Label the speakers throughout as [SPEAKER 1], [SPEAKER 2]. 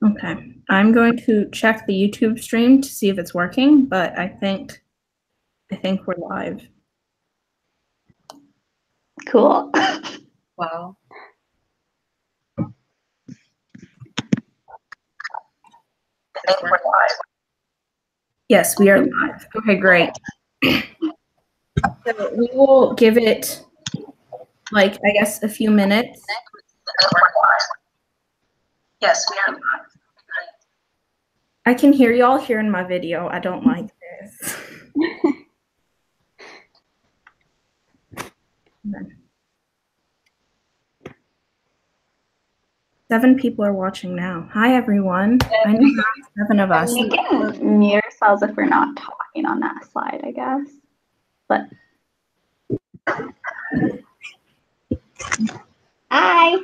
[SPEAKER 1] Okay, I'm going to check the YouTube stream to see if it's working, but I think we're live.
[SPEAKER 2] Cool.
[SPEAKER 3] Wow.
[SPEAKER 2] I think we're live.
[SPEAKER 1] Yes, we are live. Okay, great. So we will give it, like, I guess, a few minutes.
[SPEAKER 2] Yes, we are live.
[SPEAKER 1] I can hear y'all here in my video. I don't like this. Okay. 7 people are watching now. Hi, everyone. I know there are 7 of us.
[SPEAKER 2] We can mute ourselves if we're not talking on that slide, I guess. But hi.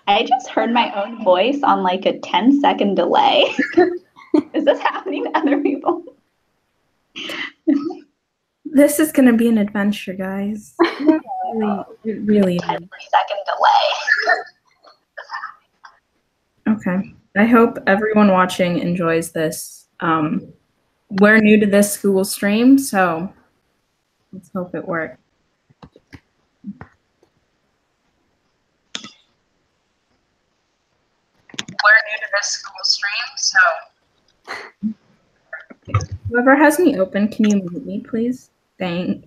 [SPEAKER 2] I just heard my own voice on like a 10-second delay. Is this happening to other people?
[SPEAKER 1] This is going to be an adventure, guys. It really is.
[SPEAKER 2] 10-second delay.
[SPEAKER 1] Okay. I hope everyone watching enjoys this. We're new to this Google stream, so let's hope it works.
[SPEAKER 2] We're new to this Google stream, so.
[SPEAKER 1] Whoever has me open, can you mute me, please? Thanks.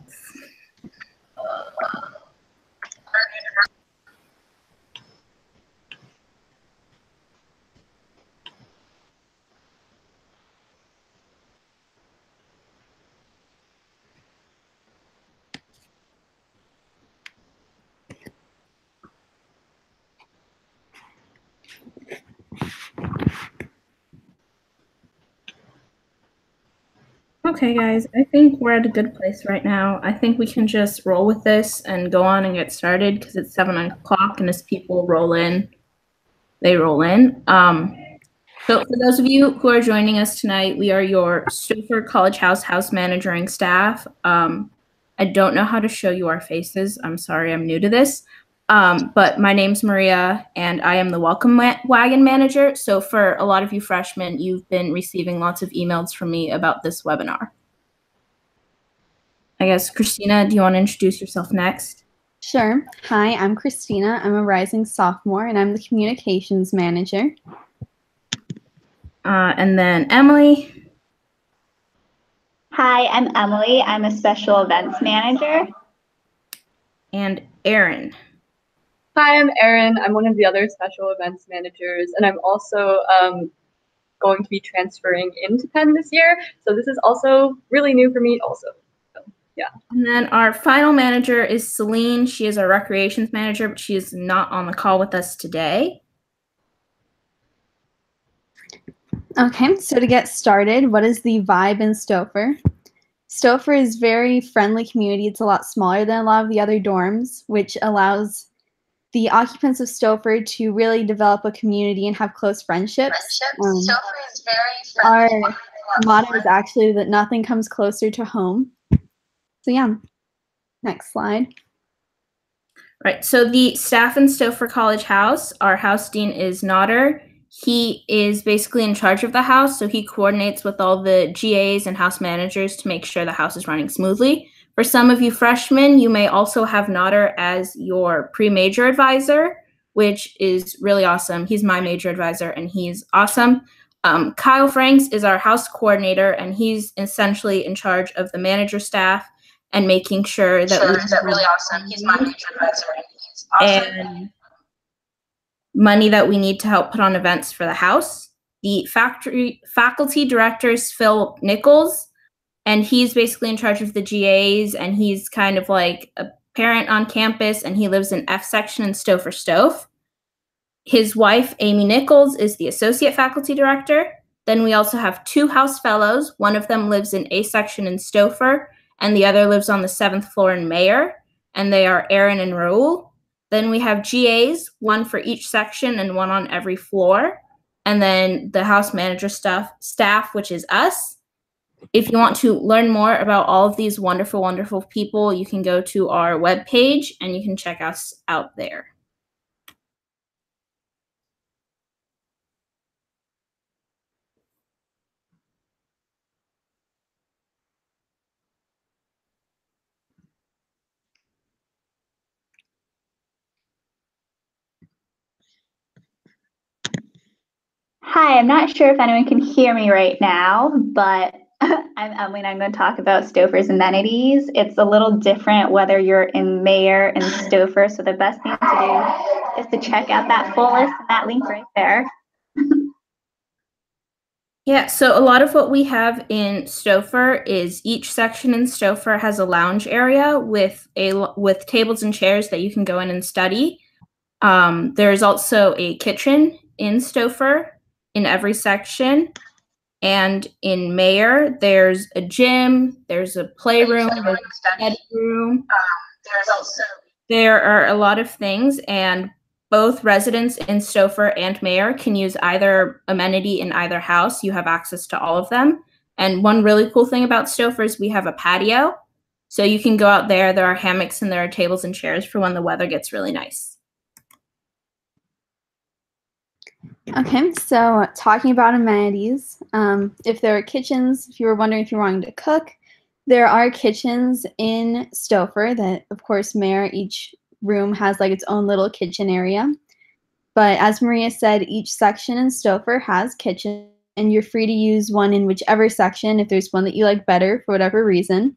[SPEAKER 1] Okay, guys, I think we're at a good place right now. I think we can just roll with this and go on and get started because it's 7 o'clock, and as people roll in, they roll in. So for those of you who are joining us tonight, we are your Stouffer College House managering staff. I don't know how to show you our faces. I'm sorry, I'm new to this. But my name's Maria, and I am the Welcome Wagon manager. So for a lot of you freshmen, you've been receiving lots of emails from me about this webinar. I guess, Christina, do you want to introduce yourself next?
[SPEAKER 4] Sure. Hi, I'm Christina. I'm a rising sophomore, and I'm the communications manager.
[SPEAKER 1] And then Emily.
[SPEAKER 2] Hi, I'm Emily. I'm a special events manager.
[SPEAKER 1] And Erin.
[SPEAKER 3] Hi, I'm Erin. I'm one of the other special events managers, and I'm also going to be transferring into Penn this year. So this is also really new for me also. So, yeah.
[SPEAKER 1] And then our final manager is Celine. She is our recreations manager, but she is not on the call with us today.
[SPEAKER 4] Okay, so to get started, what is the vibe in Stouffer? Stouffer is very friendly community. It's a lot smaller than a lot of the other dorms, which allows the occupants of Stouffer to really develop a community and have close friendships.
[SPEAKER 2] Stouffer is very friendly.
[SPEAKER 4] Our motto is actually that nothing comes closer to home. So yeah, next slide.
[SPEAKER 1] Right, so the staff in Stouffer College House, our house dean is Nodder. He is basically in charge of the house, so he coordinates with all the GAs and house managers to make sure the house is running smoothly. For some of you freshmen, you may also have Nodder as your pre-major advisor, which is really awesome. He's my major advisor, and he's awesome. Kyle Franks is our house coordinator, and he's essentially in charge of the manager staff and making sure that
[SPEAKER 2] really awesome. He's my major advisor, and he's awesome.
[SPEAKER 1] And money that we need to help put on events for the house. The faculty director is Phil Nichols, and he's basically in charge of the GAs, and he's kind of like a parent on campus, and he lives in F section in Stouffer Stove. His wife, Amy Nichols, is the associate faculty director. Then we also have 2 house fellows. One of them lives in A section in Stouffer, and the other lives on the 7th floor in Mayer, and they are Aaron and Raul. Then we have GAs, 1 for each section and 1 on every floor. And then the house manager staff, which is us. If you want to learn more about all of these wonderful, wonderful people, you can go to our webpage and you can check us out there.
[SPEAKER 2] Hi, I'm not sure if anyone can hear me right now, but I'm going to talk about Stouffer's amenities. It's a little different whether you're in Mayer and Stauffer, so the best thing to do is to check out that full list and that link right there.
[SPEAKER 1] Yeah, so a lot of what we have in Stauffer is each section in Stauffer has a lounge area with tables and chairs that you can go in and study. There's also a kitchen in Stauffer in every section. And in Mayer, there's a gym, there's a playroom, there's a bedroom. There are a lot of things, and both residents in Stauffer and Mayer can use either amenity in either house. You have access to all of them. And one really cool thing about Stauffer is we have a patio. So you can go out there. There are hammocks and there are tables and chairs for when the weather gets really nice.
[SPEAKER 4] Okay, so talking about amenities, if there are kitchens, if you were wondering if you're wanting to cook, there are kitchens in Stauffer that, of course, Mayer, each room has like its own little kitchen area. But as Maria said, each section in Stauffer has kitchen, and you're free to use one in whichever section if there's one that you like better for whatever reason.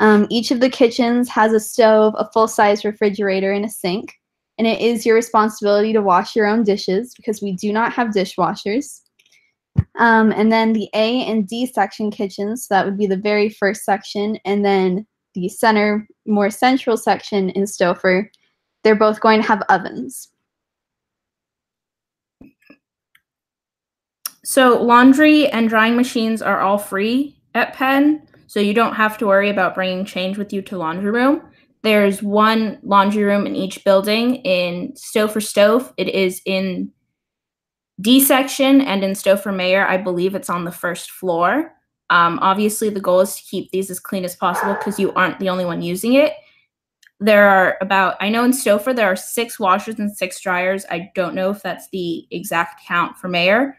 [SPEAKER 4] Each of the kitchens has a stove, a full-size refrigerator, and a sink. And it is your responsibility to wash your own dishes because we do not have dishwashers. And then the A and D section kitchens, so that would be the very first section, and then the center, more central section in Stauffer, they're both going to have ovens.
[SPEAKER 1] So laundry and drying machines are all free at Penn, so you don't have to worry about bringing change with you to laundry room. There's one laundry room in each building. In Stauffer Stove, it is in D section, and in Stauffer Mayer, I believe it's on the first floor. Obviously, the goal is to keep these as clean as possible because you aren't the only one using it. There are I know in Stauffer there are 6 washers and 6 dryers. I don't know if that's the exact count for Mayer.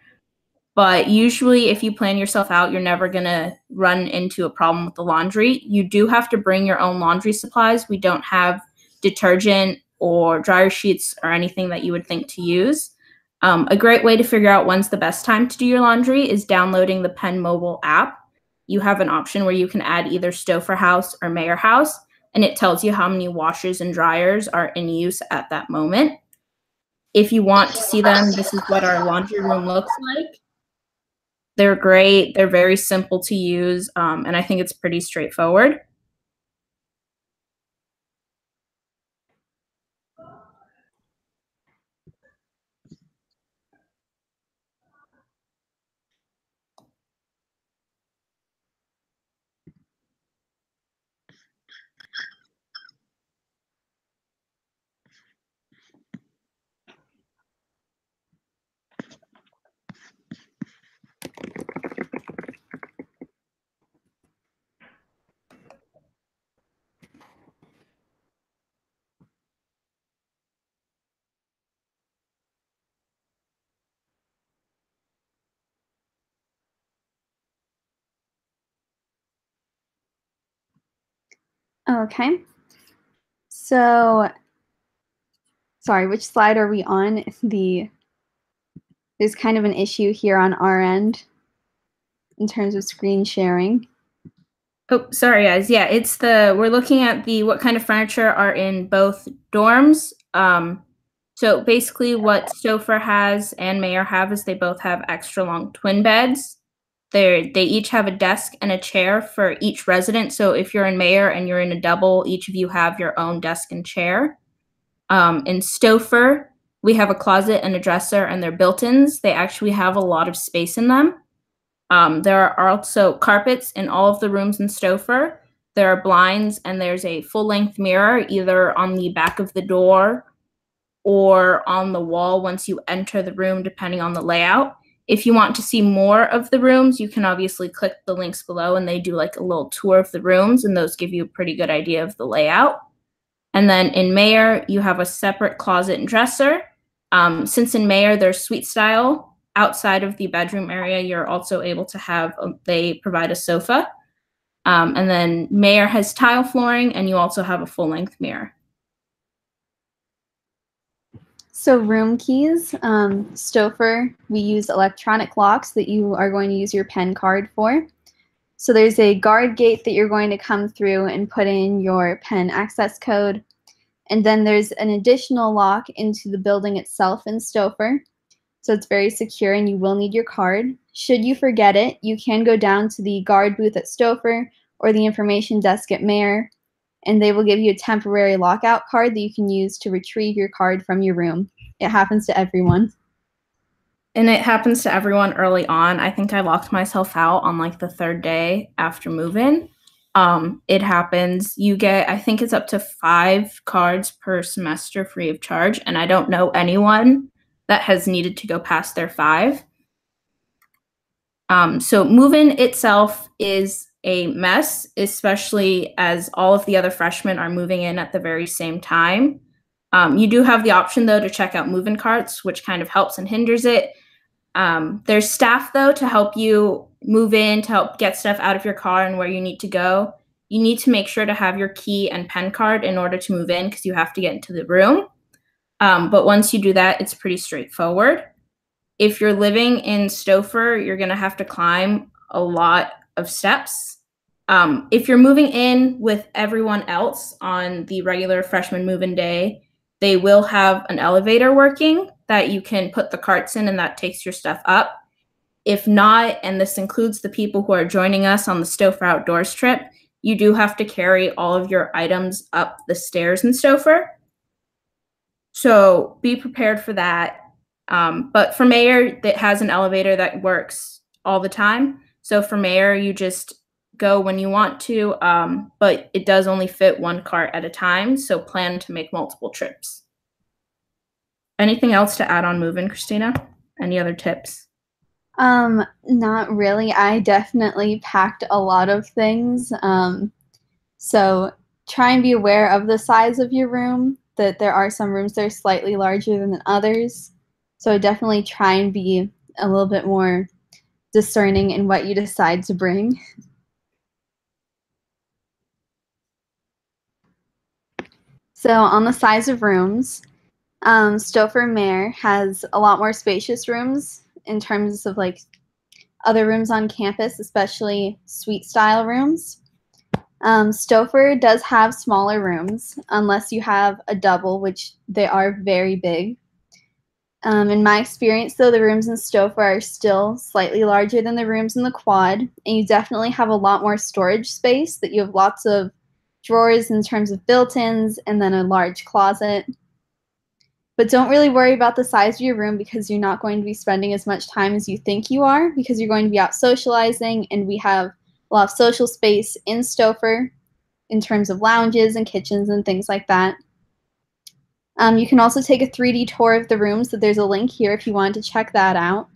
[SPEAKER 1] But usually if you plan yourself out, you're never going to run into a problem with the laundry. You do have to bring your own laundry supplies. We don't have detergent or dryer sheets or anything that you would think to use. A great way to figure out when's the best time to do your laundry is downloading the Penn mobile app. You have an option where you can add either Stauffer House or Mayer House, and it tells you how many washers and dryers are in use at that moment. If you want to see them, this is what our laundry room looks like. They're great. They're very simple to use, and I think it's pretty straightforward.
[SPEAKER 4] Okay. So, sorry, which slide are we on? There's kind of an issue here on our end in terms of screen sharing.
[SPEAKER 1] Oh, sorry, guys. Yeah, we're looking at what kind of furniture are in both dorms. So basically what Stauffer has and Mayer have is they both have extra long twin beds. They each have a desk and a chair for each resident. So if you're in Mayer and you're in a double, each of you have your own desk and chair. In Stauffer, we have a closet and a dresser, and they're built-ins. They actually have a lot of space in them. There are also carpets in all of the rooms in Stauffer. There are blinds, and there's a full-length mirror either on the back of the door or on the wall once you enter the room, depending on the layout. If you want to see more of the rooms, you can obviously click the links below and they do like a little tour of the rooms, and those give you a pretty good idea of the layout. And then in Mayer, you have a separate closet and dresser. Since in Mayer there's suite style, outside of the bedroom area, you're also able to have, they provide a sofa. And then Mayer has tile flooring, and you also have a full-length mirror.
[SPEAKER 4] So room keys, Stouffer, we use electronic locks that you are going to use your pen card for. So there's a guard gate that you're going to come through and put in your pen access code. And then there's an additional lock into the building itself in Stouffer. So it's very secure and you will need your card. Should you forget it, you can go down to the guard booth at Stouffer or the information desk at Mayer, and they will give you a temporary lockout card that you can use to retrieve your card from your room. It happens to everyone.
[SPEAKER 1] And it happens to everyone early on. I think I locked myself out on like the 3rd day after move-in. It happens. You get, I think it's up to 5 cards per semester free of charge, and I don't know anyone that has needed to go past their 5. So move-in itself is a mess, especially as all of the other freshmen are moving in at the very same time. You do have the option, though, to check out move-in carts, which kind of helps and hinders it. There's staff, though, to help you move in, to help get stuff out of your car and where you need to go. You need to make sure to have your key and pen card in order to move in because you have to get into the room. But once you do that, it's pretty straightforward. If you're living in Stouffer, you're going to have to climb a lot of steps. If you're moving in with everyone else on the regular freshman move-in day, they will have an elevator working that you can put the carts in and that takes your stuff up. If not, and this includes the people who are joining us on the Stouffer Outdoors trip, you do have to carry all of your items up the stairs in Stouffer. So be prepared for that. But for Mayer, it has an elevator that works all the time. So for Mayer, you just go when you want to, but it does only fit 1 cart at a time. So plan to make multiple trips. Anything else to add on move-in, Christina? Any other tips?
[SPEAKER 4] Not really. I definitely packed a lot of things. So try and be aware of the size of your room, that there are some rooms that are slightly larger than others. So definitely try and be a little bit more discerning in what you decide to bring. So on the size of rooms, Stouffer Mayer has a lot more spacious rooms in terms of like other rooms on campus, especially suite style rooms. Stouffer does have smaller rooms unless you have a double, which they are very big. In my experience, though, the rooms in Stouffer are still slightly larger than the rooms in the quad, and you definitely have a lot more storage space, that you have lots of drawers in terms of built-ins and then a large closet. But don't really worry about the size of your room because you're not going to be spending as much time as you think you are, because you're going to be out socializing, and we have a lot of social space in Stouffer in terms of lounges and kitchens and things like that. You can also take a 3D tour of the rooms, so there's a link here if you wanted to check that out.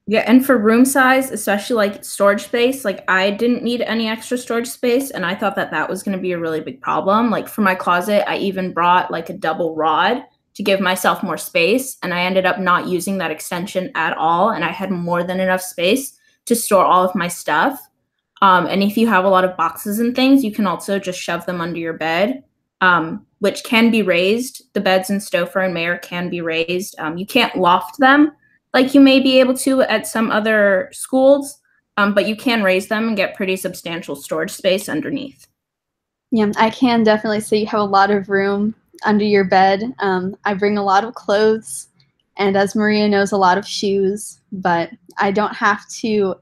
[SPEAKER 1] Yeah, and for room size, especially like storage space, like I didn't need any extra storage space, and I thought that that was going to be a really big problem. Like for my closet, I even brought like a double rod to give myself more space, and I ended up not using that extension at all, and I had more than enough space to store all of my stuff. And if you have a lot of boxes and things, you can also just shove them under your bed, which can be raised. The beds in Stouffer and Mayer can be raised. You can't loft them like you may be able to at some other schools, but you can raise them and get pretty substantial storage space underneath.
[SPEAKER 4] Yeah, I can definitely say you have a lot of room under your bed. I bring a lot of clothes, and as Maria knows, a lot of shoes, but I don't have to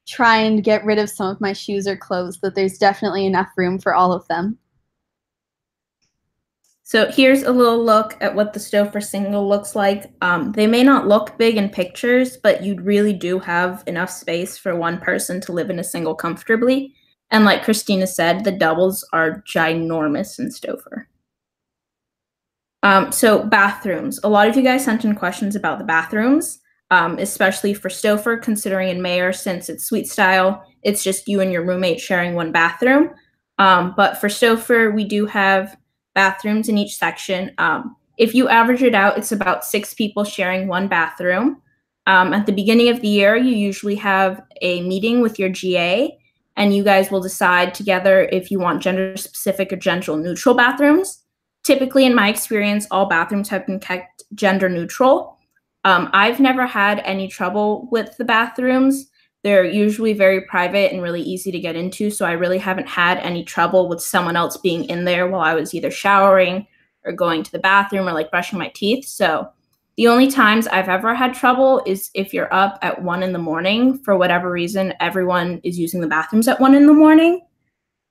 [SPEAKER 4] try and get rid of some of my shoes or clothes, that there's definitely enough room for all of them.
[SPEAKER 1] So here's a little look at what the Stouffer single looks like. They may not look big in pictures, but you really do have enough space for one person to live in a single comfortably. And like Christina said, the doubles are ginormous in Stouffer. So bathrooms. A lot of you guys sent in questions about the bathrooms. especially for Stouffer, considering in Mayer, since it's suite style, it's just you and your roommate sharing one bathroom. But for Stouffer, we do have bathrooms in each section. If you average it out, it's about 6 people sharing one bathroom. At the beginning of the year, you usually have a meeting with your GA, and you guys will decide together if you want gender-specific or gender-neutral bathrooms. Typically, in my experience, all bathrooms have been kept gender-neutral. I've never had any trouble with the bathrooms. They're usually very private and really easy to get into, so I really haven't had any trouble with someone else being in there while I was either showering or going to the bathroom or like brushing my teeth. So the only times I've ever had trouble is if you're up at 1 a.m. for whatever reason, everyone is using the bathrooms at 1 a.m.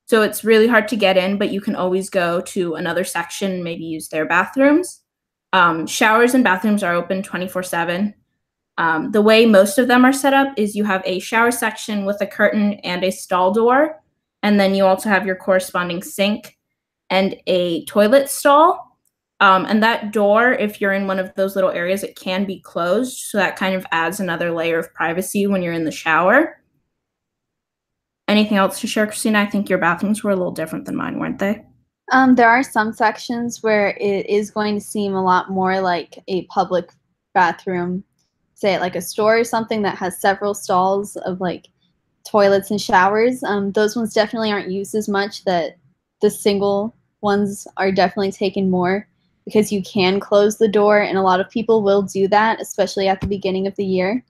[SPEAKER 1] So it's really hard to get in, but you can always go to another section and maybe use their bathrooms. Showers and bathrooms are open 24/7. The way most of them are set up is you have a shower section with a curtain and a stall door, and then you also have your corresponding sink and a toilet stall. And that door, if you're in one of those little areas, it can be closed, so that kind of adds another layer of privacy when you're in the shower. Anything else to share, Christina? I think your bathrooms were a little different than mine, weren't they?
[SPEAKER 4] There are some sections where it is going to seem a lot more like a public bathroom, say at like a store or something that has several stalls of like toilets and showers. Those ones definitely aren't used as much. That the single ones are definitely taken more because you can close the door, and a lot of people will do that, especially at the beginning of the year.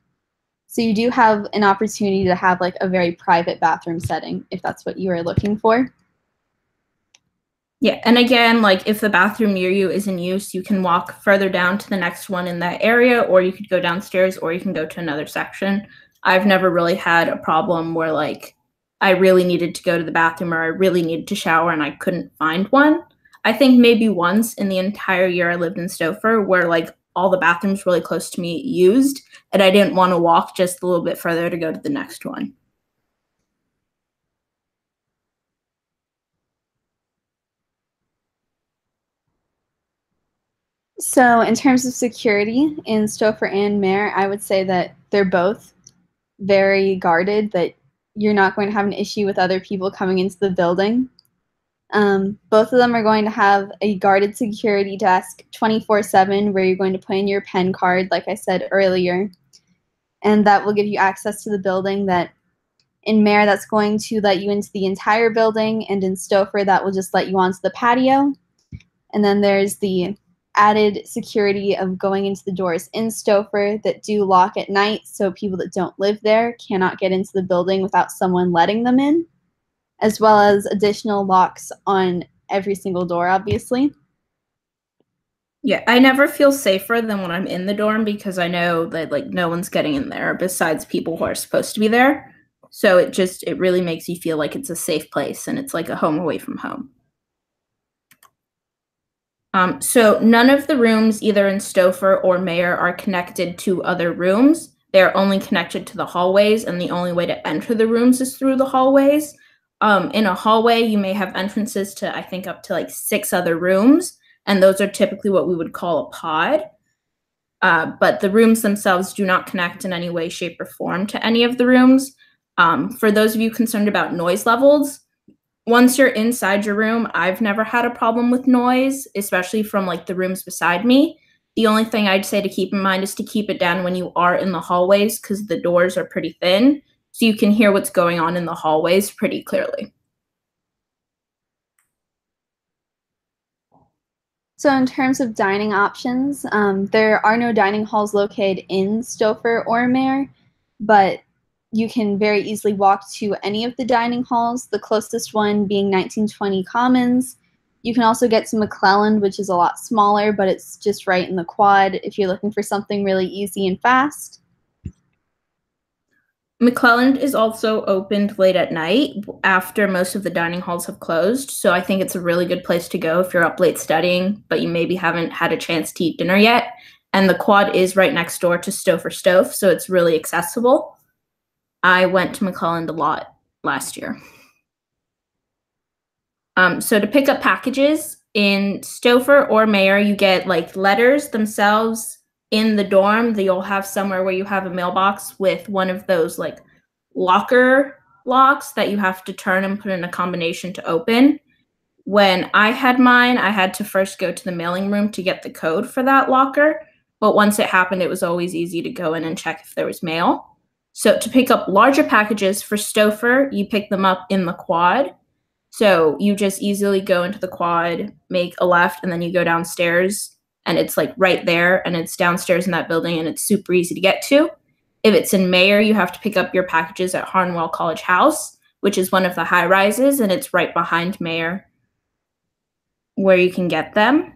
[SPEAKER 4] So you do have an opportunity to have like a very private bathroom setting if that's what you are looking for.
[SPEAKER 1] Yeah, and again, like if the bathroom near you is in use, you can walk further down to the next one in that area, or you could go downstairs, or you can go to another section. I've never really had a problem where like I really needed to go to the bathroom or I really needed to shower and I couldn't find one. I think maybe once in the entire year I lived in Stouffer where like all the bathrooms really close to me used, and I didn't want to walk just a little bit further to go to the next one.
[SPEAKER 4] So in terms of security in Stouffer and Mayer, I would say that they're both very guarded, that you're not going to have an issue with other people coming into the building. Both of them are going to have a guarded security desk 24/7 where you're going to put in your pen card, like I said earlier, and that will give you access to the building. That in Mayer, that's going to let you into the entire building, and in Stouffer, that will just let you onto the patio. And then there's the added security of going into the doors in Stouffer that do lock at night, so people that don't live there cannot get into the building without someone letting them in, as well as additional locks on every single door, obviously.
[SPEAKER 1] Yeah, I never feel safer than when I'm in the dorm because I know that like no one's getting in there besides people who are supposed to be there. So it really makes you feel like it's a safe place and it's like a home away from home. So none of the rooms either in Stouffer or Mayer are connected to other rooms. They're only connected to the hallways, and the only way to enter the rooms is through the hallways. In a hallway, you may have entrances to, I think, up to like 6 other rooms, and those are typically what we would call a pod. But the rooms themselves do not connect in any way, shape, or form to any of the rooms. For those of you concerned about noise levels, once you're inside your room, I've never had a problem with noise, especially from like the rooms beside me. The only thing I'd say to keep in mind is to keep it down when you are in the hallways because the doors are pretty thin, so you can hear what's going on in the hallways pretty clearly.
[SPEAKER 4] So in terms of dining options, there are no dining halls located in Stouffer or Mayer, but you can very easily walk to any of the dining halls, the closest one being 1920 Commons. You can also get to McClelland, which is a lot smaller, but it's just right in the quad if you're looking for something really easy and fast.
[SPEAKER 1] McClelland is also opened late at night after most of the dining halls have closed, so I think it's a really good place to go if you're up late studying, but you maybe haven't had a chance to eat dinner yet. And the quad is right next door to Stouffer Stove, so it's really accessible. I went to McClelland a lot last year. So to pick up packages in Stouffer or Mayer, you get like letters themselves in the dorm, you'll have somewhere where you have a mailbox with one of those like locker locks that you have to turn and put in a combination to open. When I had mine, I had to first go to the mailing room to get the code for that locker. But once it happened, it was always easy to go in and check if there was mail. So to pick up larger packages for Stouffer, you pick them up in the quad. So you just easily go into the quad, make a left, and then you go downstairs, and it's like right there, and it's downstairs in that building, and it's super easy to get to. If it's in Mayer, you have to pick up your packages at Harnwell College House, which is one of the high rises, and it's right behind Mayer where you can get them.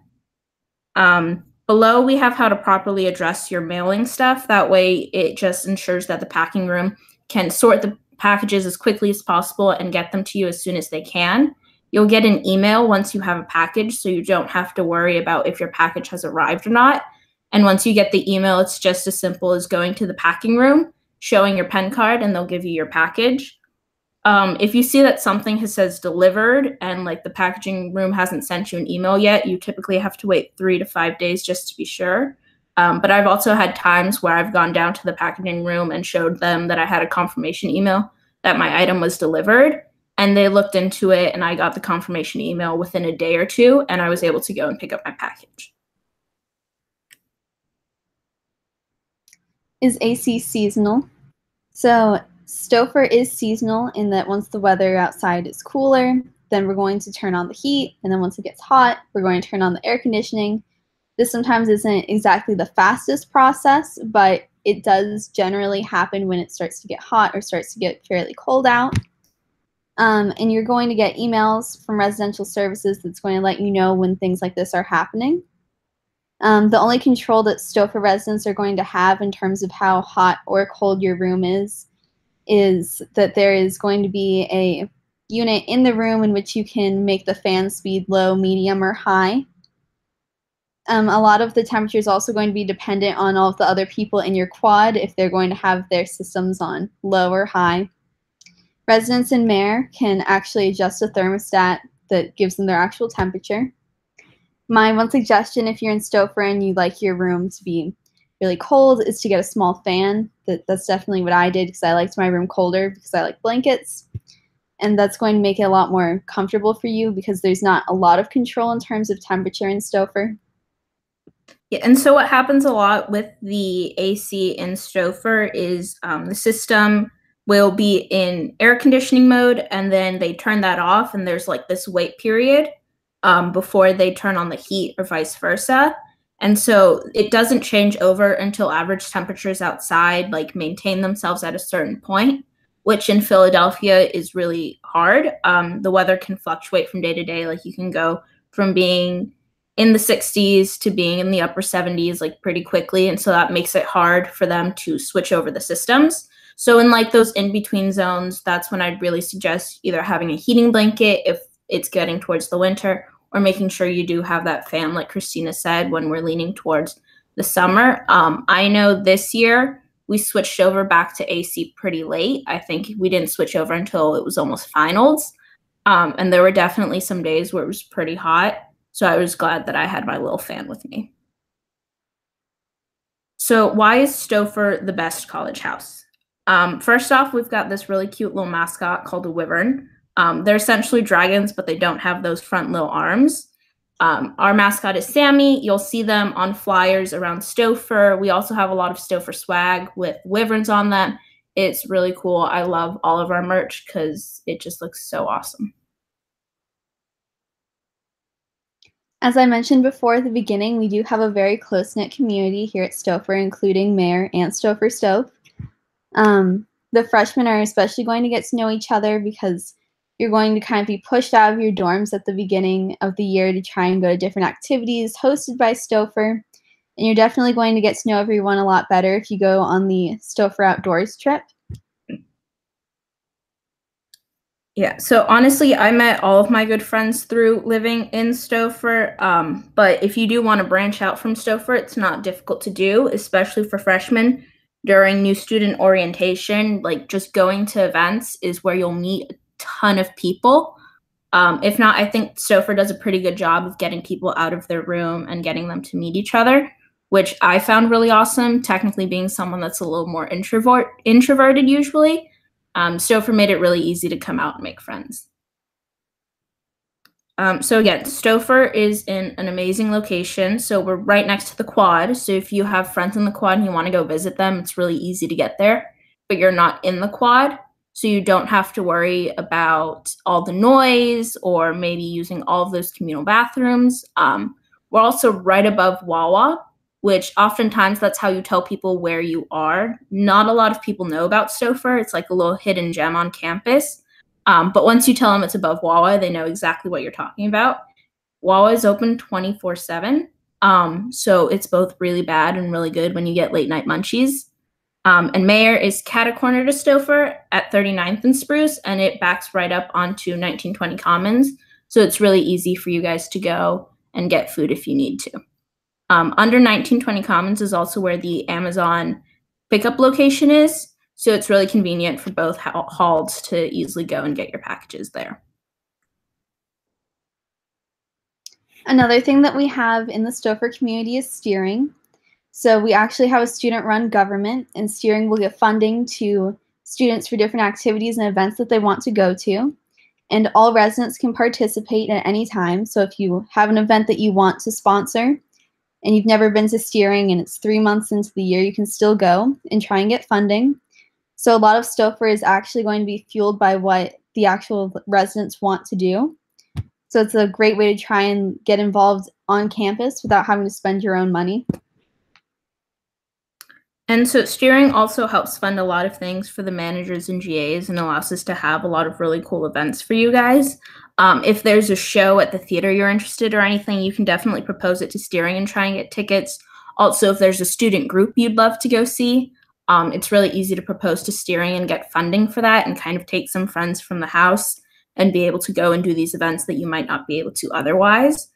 [SPEAKER 1] Below, we have how to properly address your mailing stuff. That way, it just ensures that the packing room can sort the packages as quickly as possible and get them to you as soon as they can. You'll get an email once you have a package, so you don't have to worry about if your package has arrived or not. And once you get the email, it's just as simple as going to the packing room, showing your pen card, and they'll give you your package. If you see that something says delivered and like the packaging room hasn't sent you an email yet, you typically have to wait 3 to 5 days just to be sure. But I've also had times where I've gone down to the packaging room and showed them that I had a confirmation email that my item was delivered, and they looked into it, and I got the confirmation email within a day or two, and I was able to go and pick up my package.
[SPEAKER 4] Is AC seasonal? So Stouffer is seasonal in that once the weather outside is cooler, then we're going to turn on the heat, and then once it gets hot, we're going to turn on the air conditioning. This sometimes isn't exactly the fastest process, but it does generally happen when it starts to get hot or starts to get fairly cold out. And you're going to get emails from residential services that's going to let you know when things like this are happening. The only control that Stouffer residents are going to have in terms of how hot or cold your room is that there is going to be a unit in the room in which you can make the fan speed low, medium, or high. A lot of the temperature is also going to be dependent on all of the other people in your quad if they're going to have their systems on low or high. Residents in Mayer can actually adjust a thermostat that gives them their actual temperature. My one suggestion if you're in Stouffer and you like your room to be really cold is to get a small fan. That's definitely what I did because I liked my room colder because I like blankets. And that's going to make it a lot more comfortable for you because there's not a lot of control in terms of temperature in Stouffer.
[SPEAKER 1] Yeah, and so what happens a lot with the AC in Stouffer is the system will be in air conditioning mode, and then they turn that off, and there's like this wait period before they turn on the heat or vice versa. And so it doesn't change over until average temperatures outside like maintain themselves at a certain point, which in Philadelphia is really hard. The weather can fluctuate from day to day. Like you can go from being in the 60s to being in the upper 70s like pretty quickly, and so that makes it hard for them to switch over the systems. So in like those in-between zones, that's when I'd really suggest either having a heating blanket if it's getting towards the winter, or making sure you do have that fan like Christina said when we're leaning towards the summer. I know this year we switched over back to AC pretty late. I think we didn't switch over until it was almost finals, and there were definitely some days where it was pretty hot. So I was glad that I had my little fan with me. So why is Stouffer the best college house? First off, we've got this really cute little mascot called a wyvern. They're essentially dragons, but they don't have those front little arms. Our mascot is Sammy. You'll see them on flyers around Stouffer. We also have a lot of Stouffer swag with wyverns on them. It's really cool. I love all of our merch because it just looks so awesome.
[SPEAKER 4] As I mentioned before at the beginning, we do have a very close-knit community here at Stouffer, including Mayer and Stouffer Stove. The freshmen are especially going to get to know each other because you're going to kind of be pushed out of your dorms at the beginning of the year to try and go to different activities hosted by Stouffer. And you're definitely going to get to know everyone a lot better if you go on the Stouffer Outdoors trip.
[SPEAKER 1] Yeah, so honestly, I met all of my good friends through living in Stouffer, but if you do want to branch out from Stouffer, it's not difficult to do, especially for freshmen. During new student orientation, like just going to events is where you'll meet a ton of people. If not, I think Stouffer does a pretty good job of getting people out of their room and getting them to meet each other. which I found really awesome, technically being someone that's a little more introverted usually. Stouffer made it really easy to come out and make friends. So again, Stouffer is in an amazing location. So we're right next to the quad. So if you have friends in the quad and you want to go visit them, it's really easy to get there, but you're not in the quad. So you don't have to worry about all the noise or maybe using all of those communal bathrooms. We're also right above Wawa, which oftentimes that's how you tell people where you are. Not a lot of people know about Stouffer. It's like a little hidden gem on campus. But once you tell them it's above Wawa, they know exactly what you're talking about. Wawa is open 24/7. So it's both really bad and really good when you get late night munchies. And Mayer is cat-a-corner to Stouffer at 39th and Spruce, and it backs right up onto 1920 Commons. So it's really easy for you guys to go and get food if you need to. Under 1920 Commons is also where the Amazon pickup location is. So it's really convenient for both halls to easily go and get your packages there.
[SPEAKER 4] Another thing that we have in the Stouffer community is steering. So we actually have a student-run government, and steering will give funding to students for different activities and events that they want to go to. And all residents can participate at any time. So if you have an event that you want to sponsor and you've never been to steering and it's 3 months into the year, you can still go and try and get funding. So a lot of Stouffer is actually going to be fueled by what the actual residents want to do. So it's a great way to try and get involved on campus without having to spend your own money.
[SPEAKER 1] And so steering also helps fund a lot of things for the managers and GAs and allows us to have a lot of really cool events for you guys. If there's a show at the theater you're interested or anything, you can definitely propose it to steering and try and get tickets. Also, if there's a student group you'd love to go see, it's really easy to propose to steering and get funding for that and kind of take some friends from the house and be able to go and do these events that you might not be able to otherwise.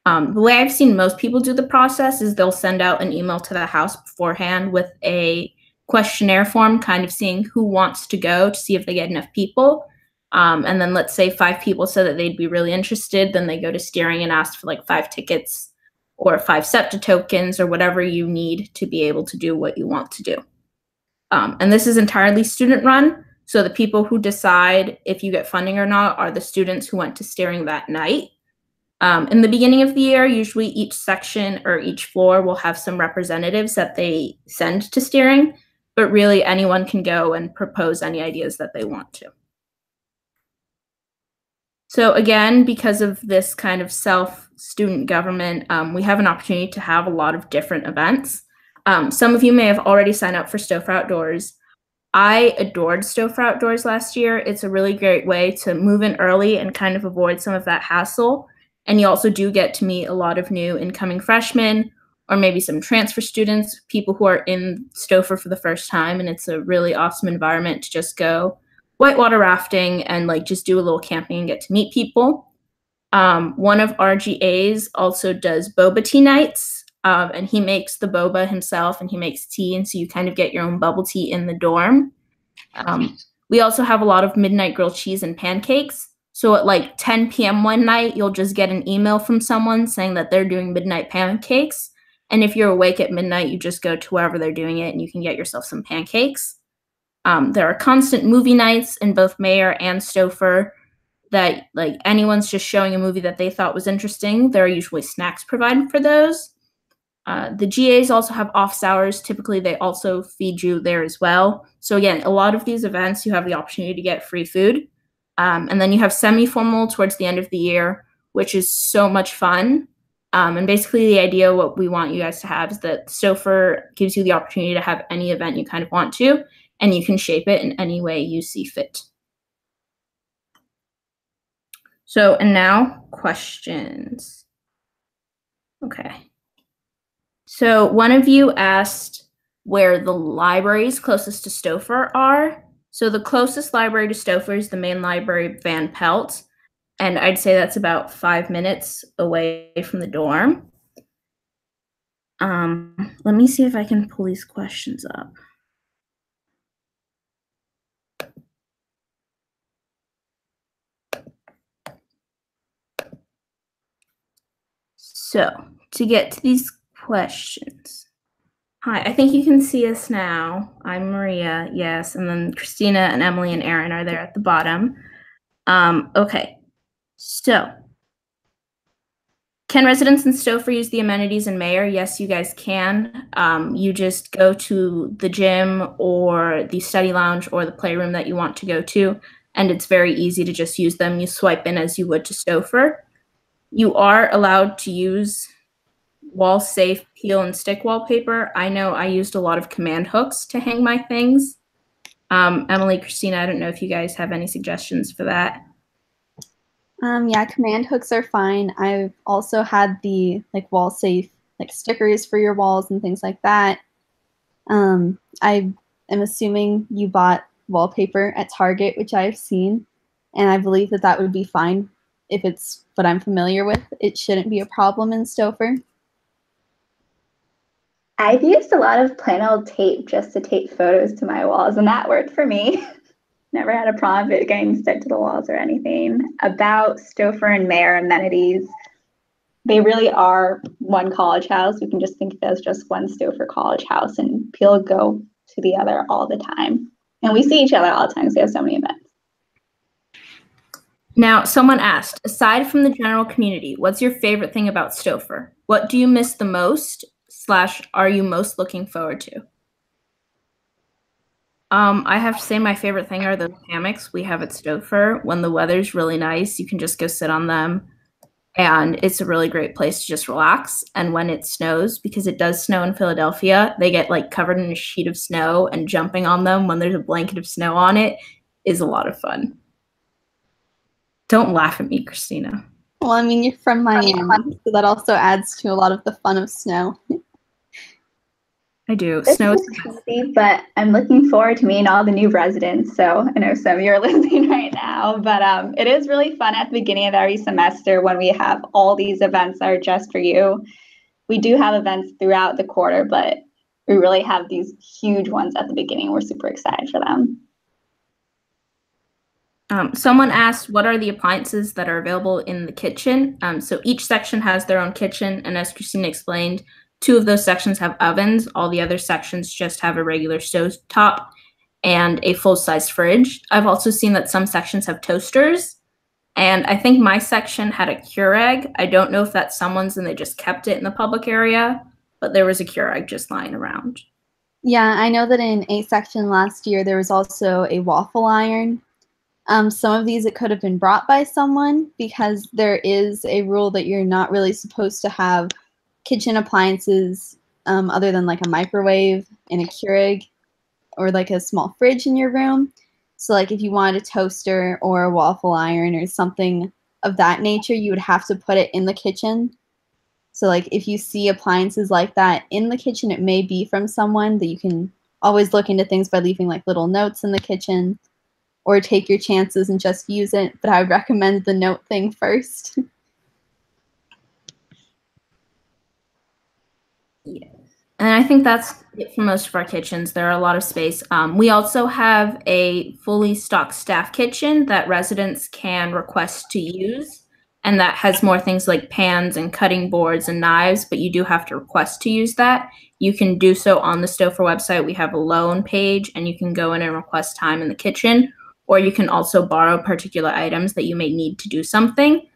[SPEAKER 1] The way I've seen most people do the process is they'll send out an email to the house beforehand with a questionnaire form, kind of seeing who wants to go to see if they get enough people. And then let's say 5 people said that they'd be really interested, then they go to steering and ask for like 5 tickets or 5 SEPTA tokens or whatever you need to be able to do what you want to do. And this is entirely student run. So the people who decide if you get funding or not are the students who went to steering that night. In the beginning of the year, usually each section or each floor will have some representatives that they send to steering, but really anyone can go and propose any ideas that they want to. So again, because of this kind of self-student government, we have an opportunity to have a lot of different events. Some of you may have already signed up for Stouffer Outdoors. I adored Stouffer Outdoors last year. It's a really great way to move in early and kind of avoid some of that hassle. And you also do get to meet a lot of new incoming freshmen or maybe some transfer students, people who are in Stouffer for the first time. And it's a really awesome environment to just go whitewater rafting and like just do a little camping and get to meet people. One of our GAs also does boba tea nights. And he makes the boba himself and he makes tea. And so you kind of get your own bubble tea in the dorm. We also have a lot of midnight grilled cheese and pancakes. So at like 10 p.m. one night, you'll just get an email from someone saying that they're doing midnight pancakes. And if you're awake at midnight, you just go to wherever they're doing it and you can get yourself some pancakes. There are constant movie nights in both Mayer and Stouffer that like anyone's just showing a movie that they thought was interesting. There are usually snacks provided for those. The GAs also have office hours. Typically, they also feed you there as well. So again, a lot of these events, you have the opportunity to get free food. And then you have semi-formal towards the end of the year, which is so much fun. And basically the idea, what we want you guys to have is that Stouffer gives you the opportunity to have any event you kind of want to, and you can shape it in any way you see fit. So, and now questions. Okay. So one of you asked where the libraries closest to Stouffer are. So the closest library to Stouffer is the main library, Van Pelt. And I'd say that's about 5 minutes away from the dorm. Let me see if I can pull these questions up. So to get to these questions. Hi, I think you can see us now. I'm Maria, yes, and then Christina and Emily and Erin are there at the bottom. Okay, so can residents in Stouffer use the amenities in Mayor? Yes, you guys can. You just go to the gym or the study lounge or the playroom that you want to go to, and it's very easy to just use them. You swipe in as you would to Stouffer. You are allowed to use wall-safe peel and stick wallpaper. I know I used a lot of command hooks to hang my things. Emily, Christina, I don't know if you guys have any suggestions for that.
[SPEAKER 4] Yeah, command hooks are fine. I've also had the like wall safe like stickers for your walls and things like that. I am assuming you bought wallpaper at Target, which I've seen, and I believe that that would be fine if it's what I'm familiar with. It shouldn't be a problem in Stouffer.
[SPEAKER 2] I've used a lot of plain old tape just to tape photos to my walls, and that worked for me. Never had a problem with it getting stuck to the walls or anything. About Stouffer and Mayor amenities, they really are one college house. You can just think of it as just one Stouffer college house, and people go to the other all the time. And we see each other all the time because we have so many events.
[SPEAKER 1] Now, someone asked, aside from the general community, what's your favorite thing about Stouffer? What do you miss the most / are you most looking forward to? I have to say my favorite thing are those hammocks we have at Stouffer. When the weather's really nice, you can just go sit on them, and it's a really great place to just relax. And when it snows, because it does snow in Philadelphia, they get like covered in a sheet of snow, and jumping on them when there's a blanket of snow on it is a lot of fun. Don't laugh at me, Christina.
[SPEAKER 4] Well, I mean, you're from Miami, so that also adds to a lot of the fun of snow.
[SPEAKER 1] I do.
[SPEAKER 2] This
[SPEAKER 1] Snow
[SPEAKER 2] is cheesy, but I'm looking forward to meeting all the new residents. So I know some of you are listening right now, but it is really fun at the beginning of every semester when we have all these events that are just for you. We do have events throughout the quarter, but we really have these huge ones at the beginning. We're super excited for them.
[SPEAKER 1] Someone asked, what are the appliances that are available in the kitchen? So each section has their own kitchen, and as Christina explained, 2 of those sections have ovens. All the other sections just have a regular stove top and a full-size fridge. I've also seen that some sections have toasters, and I think my section had a Keurig. I don't know if that's someone's and they just kept it in the public area, but there was a Keurig just lying around.
[SPEAKER 4] Yeah, I know that in A section last year, there was also a waffle iron. Some of these it could have been brought by someone because there is a rule that you're not really supposed to have kitchen appliances other than like a microwave and a Keurig or like a small fridge in your room. So like if you wanted a toaster or a waffle iron or something of that nature, you would have to put it in the kitchen. So like if you see appliances like that in the kitchen, it may be from someone. That you can always look into things by leaving like little notes in the kitchen or take your chances and just use it. But I would recommend the note thing first.
[SPEAKER 1] Yeah. And I think that's it for most of our kitchens. There are a lot of space. We also have a fully stocked staff kitchen that residents can request to use, and that has more things like pans and cutting boards and knives, but you do have to request to use that. You can do so on the Stouffer website. We have a loan page, and you can go in and request time in the kitchen, or you can also borrow particular items that you may need to do something.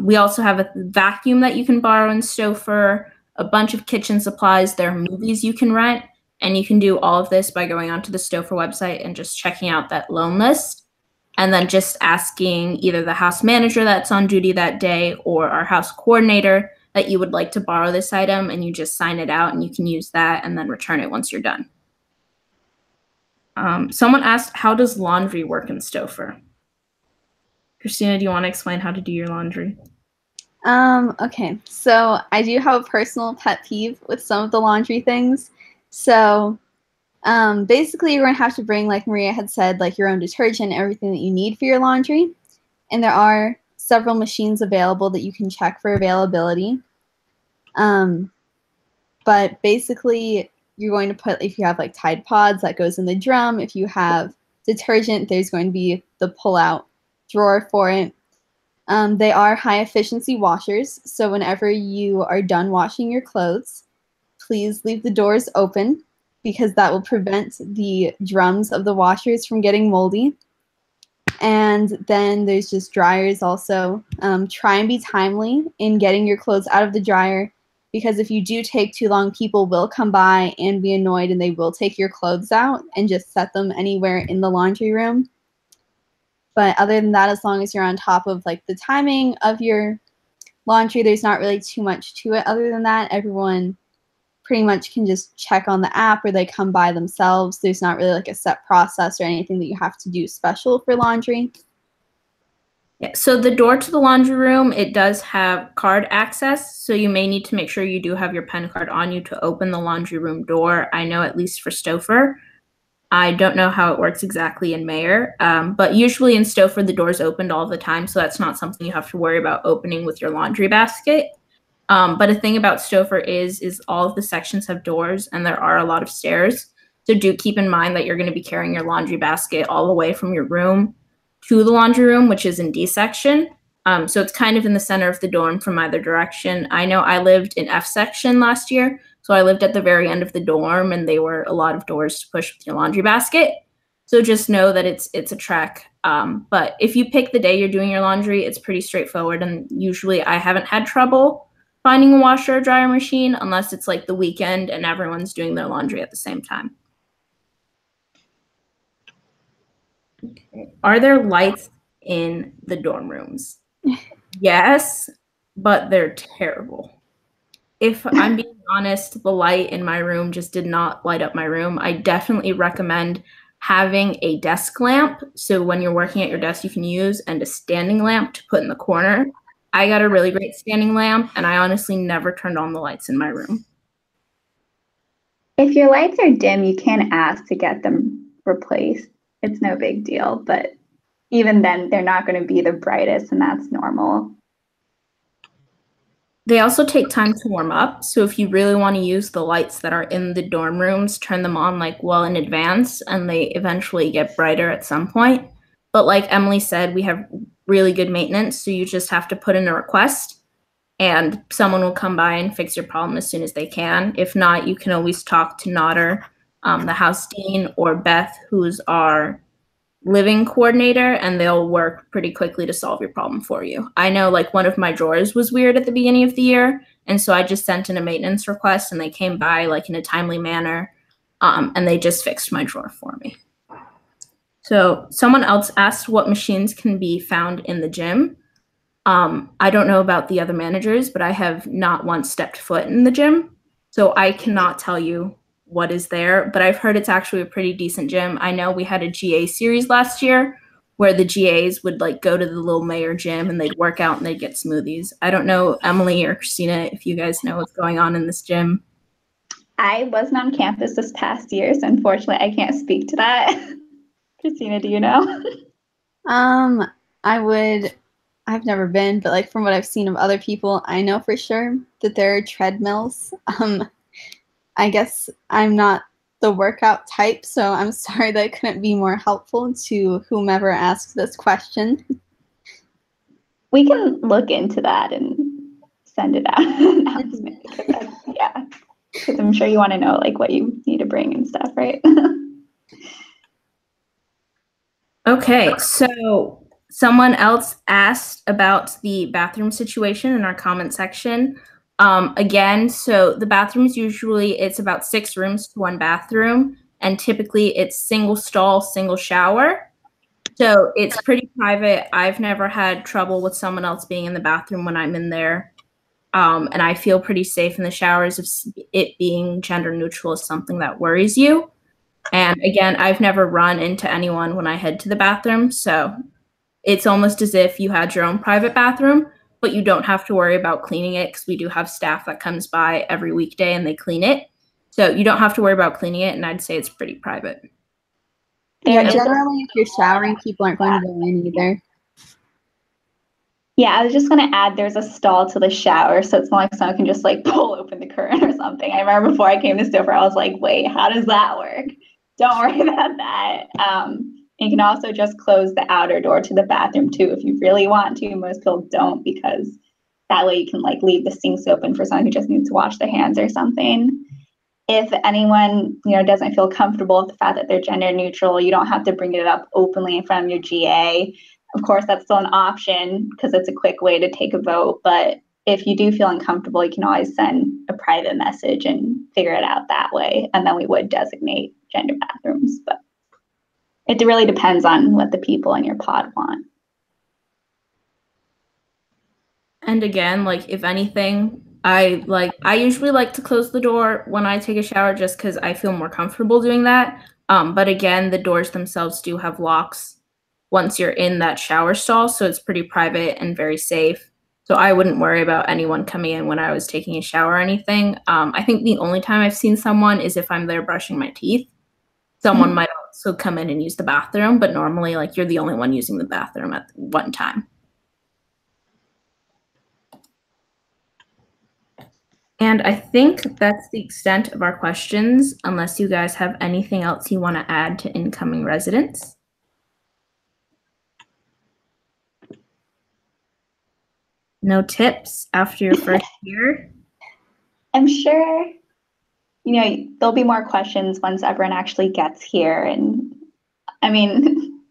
[SPEAKER 1] We also have a vacuum that you can borrow in Stouffer, a bunch of kitchen supplies. There are movies you can rent, and you can do all of this by going onto the Stouffer website and just checking out that loan list, and then just asking either the house manager that's on duty that day or our house coordinator that you would like to borrow this item, and you just sign it out and you can use that and then return it once you're done. Someone asked, how does laundry work in Stouffer? Christina, do you want to explain how to do your laundry?
[SPEAKER 4] Okay, so I do have a personal pet peeve with some of the laundry things. So basically you're going to have to bring, like Maria had said, like your own detergent, everything that you need for your laundry. And there are several machines available that you can check for availability. But basically you're going to put, if you have like Tide Pods, that goes in the drum. If you have detergent, there's going to be the pull-out drawer for it. They are high efficiency washers, so whenever you are done washing your clothes, please leave the doors open because that will prevent the drums of the washers from getting moldy. And then there's just dryers also. Try and be timely in getting your clothes out of the dryer, because if you do take too long, people will come by and be annoyed and they will take your clothes out and just set them anywhere in the laundry room. But other than that, as long as you're on top of like the timing of your laundry, there's not really too much to it. Other than that, everyone pretty much can just check on the app or they come by themselves. There's not really like a set process or anything that you have to do special for laundry.
[SPEAKER 1] Yeah, so the door to the laundry room, it does have card access, so you may need to make sure you do have your pen card on you to open the laundry room door. I know at least for Stouffer. I don't know how it works exactly in Mayer, but usually in Stouffer, the door's opened all the time, so that's not something you have to worry about opening with your laundry basket. But a thing about Stouffer is all of the sections have doors, and there are a lot of stairs. So do keep in mind that you're going to be carrying your laundry basket all the way from your room to the laundry room, which is in D section. So it's kind of in the center of the dorm from either direction. I know I lived in F section last year, so I lived at the very end of the dorm, and they were a lot of doors to push with your laundry basket. So just know that it's a trek. But if you pick the day you're doing your laundry, it's pretty straightforward, and usually I haven't had trouble finding a washer or dryer machine unless it's like the weekend and everyone's doing their laundry at the same time. Okay. Are there lights in the dorm rooms? Yes, but they're terrible. If I'm being honest, the light in my room just did not light up my room. I definitely recommend having a desk lamp, so when you're working at your desk you can use, and a standing lamp to put in the corner. I got a really great standing lamp, and I honestly never turned on the lights in my room.
[SPEAKER 2] If your lights are dim, you can ask to get them replaced. It's no big deal, but even then, they're not going to be the brightest, and that's normal.
[SPEAKER 1] They also take time to warm up, so if you really want to use the lights that are in the dorm rooms, turn them on like well in advance, and they eventually get brighter at some point. But like Emily said, we have really good maintenance, so you just have to put in a request, and someone will come by and fix your problem as soon as they can. If not, you can always talk to Nodder, the house dean, or Beth, who's our living coordinator, and they'll work pretty quickly to solve your problem for you. I know like one of my drawers was weird at the beginning of the year, and so I just sent in a maintenance request, and they came by like in a timely manner, and they just fixed my drawer for me. So someone else asked what machines can be found in the gym. I don't know about the other managers, but I have not once stepped foot in the gym, so I cannot tell you what is there, but I've heard it's actually a pretty decent gym. I know we had a GA series last year where the GAs would like go to the little Mayer gym and they'd work out and they'd get smoothies. I don't know, Emily or Christina, if you guys know what's going on in this gym.
[SPEAKER 2] I wasn't on campus this past year, so unfortunately I can't speak to that. Christina, do you know?
[SPEAKER 4] I've never been, but like from what I've seen of other people, I know for sure that there are treadmills. I guess I'm not the workout type, so I'm sorry that I couldn't be more helpful to whomever asked this question.
[SPEAKER 2] We can look into that and send it out an announcement, because I'm sure you want to know like what you need to bring and stuff, right?
[SPEAKER 1] Okay, so someone else asked about the bathroom situation in our comment section. Again, so the bathrooms usually it's about 6 rooms to 1 bathroom, and typically it's single stall, single shower. So it's pretty private. I've never had trouble with someone else being in the bathroom when I'm in there. And I feel pretty safe in the showers. If it being gender neutral is something that worries you. And again, I've never run into anyone when I head to the bathroom. So it's almost as if you had your own private bathroom, but you don't have to worry about cleaning it because we do have staff that comes by every weekday and they clean it. So you don't have to worry about cleaning it, and I'd say it's pretty private.
[SPEAKER 4] Yeah, generally if you're showering, people aren't going to go in either.
[SPEAKER 2] Yeah, I was just going to add there's a stall to the shower, so it's not like someone can just like pull open the curtain or something. I remember before I came to Stouffer, I was like, wait, how does that work? Don't worry about that. And you can also just close the outer door to the bathroom too if you really want to. Most people don't, because that way you can like leave the sinks open for someone who just needs to wash their hands or something. If anyone, doesn't feel comfortable with the fact that they're gender neutral, you don't have to bring it up openly in front of your GA. Of course, that's still an option because it's a quick way to take a vote. But if you do feel uncomfortable, you can always send a private message and figure it out that way. And then we would designate gender bathrooms. But it really depends on what the people in your pod want.
[SPEAKER 1] And again, like if anything, I usually like to close the door when I take a shower just because I feel more comfortable doing that. But again, the doors themselves do have locks once you're in that shower stall, so it's pretty private and very safe. So I wouldn't worry about anyone coming in when I was taking a shower or anything. I think the only time I've seen someone is if I'm there brushing my teeth. Someone might also come in and use the bathroom, but normally like you're the only one using the bathroom at one time. And I think that's the extent of our questions, unless you guys have anything else you want to add to incoming residents. No tips after your first year?
[SPEAKER 2] I'm sure, there'll be more questions once everyone actually gets here. And I mean,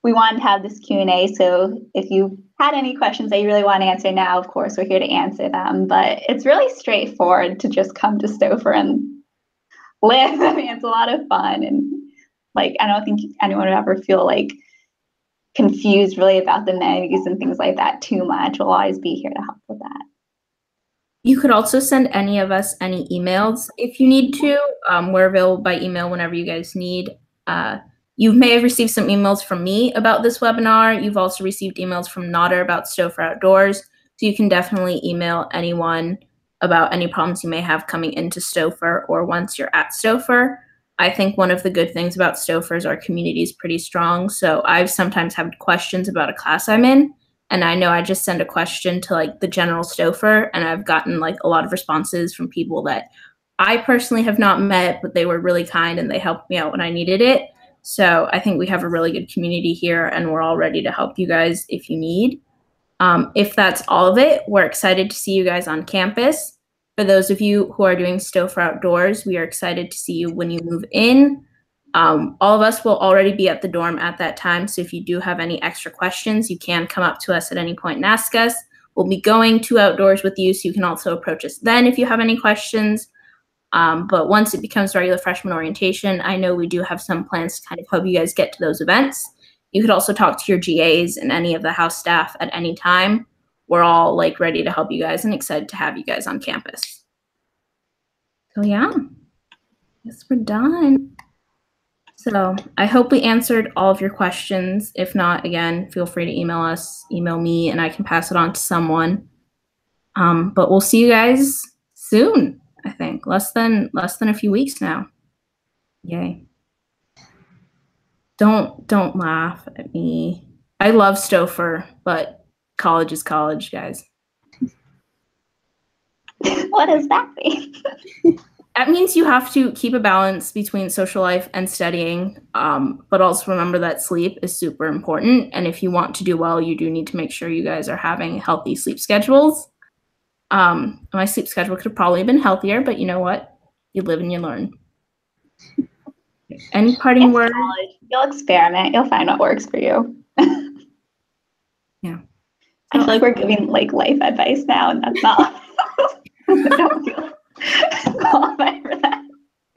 [SPEAKER 2] we wanted to have this Q&A, so if you had any questions that you really want to answer now, of course, we're here to answer them. But it's really straightforward to just come to Stauffer and live. I mean, it's a lot of fun. And like, I don't think anyone would ever feel like confused really about the amenities and things like that too much. We'll always be here to help with that.
[SPEAKER 1] You could also send any of us any emails if you need to. We're available by email whenever you guys need. You may have received some emails from me about this webinar. You've also received emails from Nodder about Stauffer Outdoors. So you can definitely email anyone about any problems you may have coming into Stauffer or once you're at Stauffer. I think one of the good things about Stauffer is our community is pretty strong. So I've sometimes had questions about a class I'm in, and I know I just send a question to like the general Stauffer, and I've gotten like a lot of responses from people that I personally have not met, but they were really kind and they helped me out when I needed it. So I think we have a really good community here, and we're all ready to help you guys if you need. If that's all of it, we're excited to see you guys on campus. For those of you who are doing Stauffer Outdoors, we are excited to see you when you move in. All of us will already be at the dorm at that time, so if you do have any extra questions, you can come up to us at any point and ask us. We'll be going to Outdoors with you, so you can also approach us then if you have any questions. But once it becomes regular freshman orientation, I know we do have some plans to kind of help you guys get to those events. You could also talk to your GAs and any of the house staff at any time. We're all like ready to help you guys and excited to have you guys on campus. So yeah, I guess we're done. So I hope we answered all of your questions. If not, again, feel free to email us, email me, and I can pass it on to someone. But we'll see you guys soon. I think less than a few weeks now. Yay. Don't laugh at me. I love Stauffer, but college is college, guys.
[SPEAKER 2] What does that mean?
[SPEAKER 1] That means you have to keep a balance between social life and studying, but also remember that sleep is super important. And if you want to do well, you do need to make sure you guys are having healthy sleep schedules. My sleep schedule could have probably been healthier, but you know what? You live and you learn. Any parting words?
[SPEAKER 2] You'll experiment. You'll find what works for you.
[SPEAKER 1] Yeah.
[SPEAKER 2] I feel like we're giving like life advice now, and that's not. I don't feel qualified for that.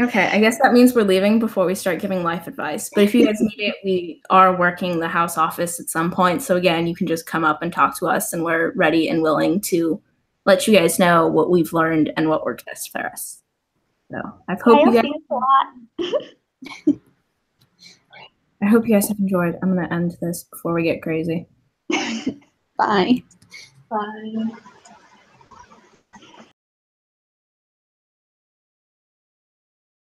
[SPEAKER 1] Okay, I guess that means we're leaving before we start giving life advice. But if you guys need it, we are working the house office at some point. So again, you can just come up and talk to us, and we're ready and willing to let you guys know what we've learned and what works best for us. So I hope you guys. I hope you guys have enjoyed. I'm gonna end this before we get crazy.
[SPEAKER 4] Bye.
[SPEAKER 3] Bye.